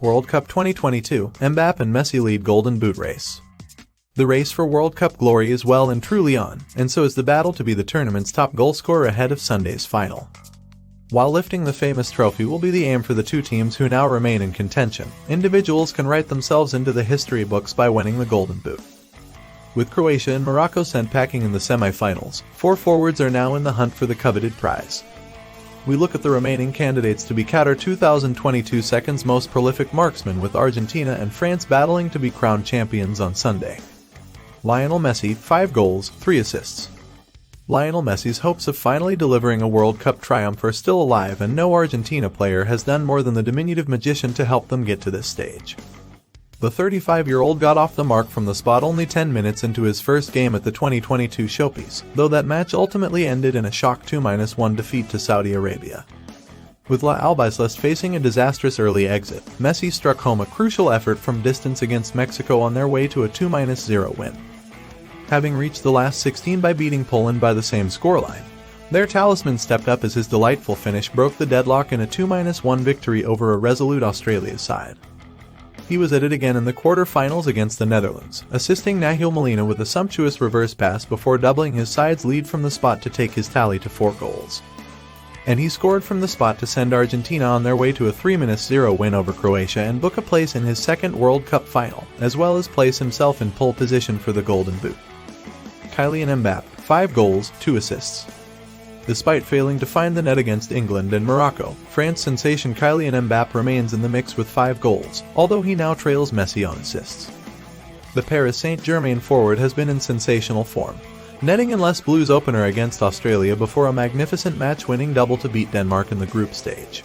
World Cup 2022, Mbappe and Messi lead Golden Boot race. The race for World Cup glory is well and truly on, and so is the battle to be the tournament's top goalscorer ahead of Sunday's final. While lifting the famous trophy will be the aim for the two teams who now remain in contention, individuals can write themselves into the history books by winning the Golden Boot. With Croatia and Morocco sent packing in the semi-finals, four forwards are now in the hunt for the coveted prize. We look at the remaining candidates to be Qatar 2022 second's most prolific marksman, with Argentina and France battling to be crowned champions on Sunday. Lionel Messi, 5 goals, 3 assists. Lionel Messi's hopes of finally delivering a World Cup triumph are still alive, and no Argentina player has done more than the diminutive magician to help them get to this stage. The 35-year-old got off the mark from the spot only 10 minutes into his first game at the 2022 showpiece, though that match ultimately ended in a shock 2-1 defeat to Saudi Arabia. With La Albiceleste facing a disastrous early exit, Messi struck home a crucial effort from distance against Mexico on their way to a 2-0 win. Having reached the last 16 by beating Poland by the same scoreline, their talisman stepped up as his delightful finish broke the deadlock in a 2-1 victory over a resolute Australia side. He was at it again in the quarter-finals against the Netherlands, assisting Nahuel Molina with a sumptuous reverse pass before doubling his side's lead from the spot to take his tally to 4 goals. And he scored from the spot to send Argentina on their way to a 3-0 win over Croatia and book a place in his second World Cup final, as well as place himself in pole position for the Golden Boot. Kylian Mbappe, 5 goals, 2 assists. Despite failing to find the net against England and Morocco, France sensation Kylian Mbappe remains in the mix with 5 goals, although he now trails Messi on assists. The Paris Saint-Germain forward has been in sensational form, netting in Les Blues' opener against Australia before a magnificent match-winning double to beat Denmark in the group stage.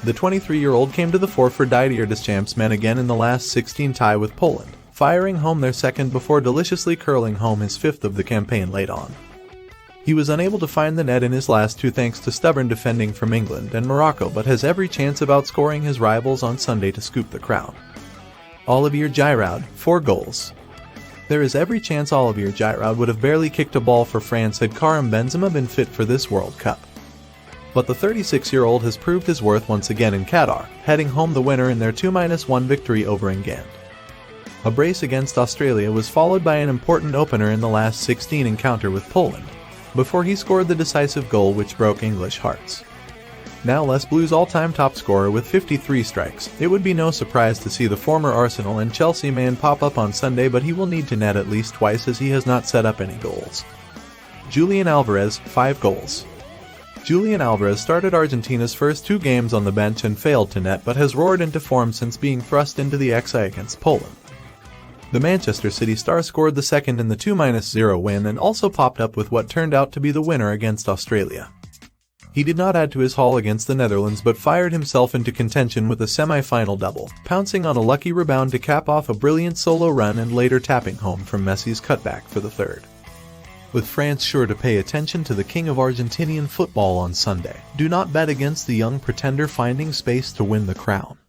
The 23-year-old came to the fore for Didier Deschamps' men again in the last 16 tie with Poland, firing home their second before deliciously curling home his 5th of the campaign late on. He was unable to find the net in his last 2 thanks to stubborn defending from England and Morocco, but has every chance of outscoring his rivals on Sunday to scoop the crown. Olivier Giroud, 4 goals. There is every chance Olivier Giroud would have barely kicked a ball for France had Karim Benzema been fit for this World Cup. But the 36-year-old has proved his worth once again in Qatar, heading home the winner in their 2-1 victory over England. A brace against Australia was followed by an important opener in the last 16 encounter with Poland, before he scored the decisive goal which broke English hearts. Now Les Blues' all-time top scorer with 53 strikes, it would be no surprise to see the former Arsenal and Chelsea man pop up on Sunday, but he will need to net at least twice as he has not set up any goals. Julian Alvarez, 5 goals. Julian Alvarez started Argentina's first 2 games on the bench and failed to net, but has roared into form since being thrust into the XI against Poland. The Manchester City star scored the second in the 2-0 win and also popped up with what turned out to be the winner against Australia. He did not add to his haul against the Netherlands but fired himself into contention with a semi-final double, pouncing on a lucky rebound to cap off a brilliant solo run and later tapping home from Messi's cutback for the third. With France sure to pay attention to the king of Argentinian football on Sunday, do not bet against the young pretender finding space to win the crown.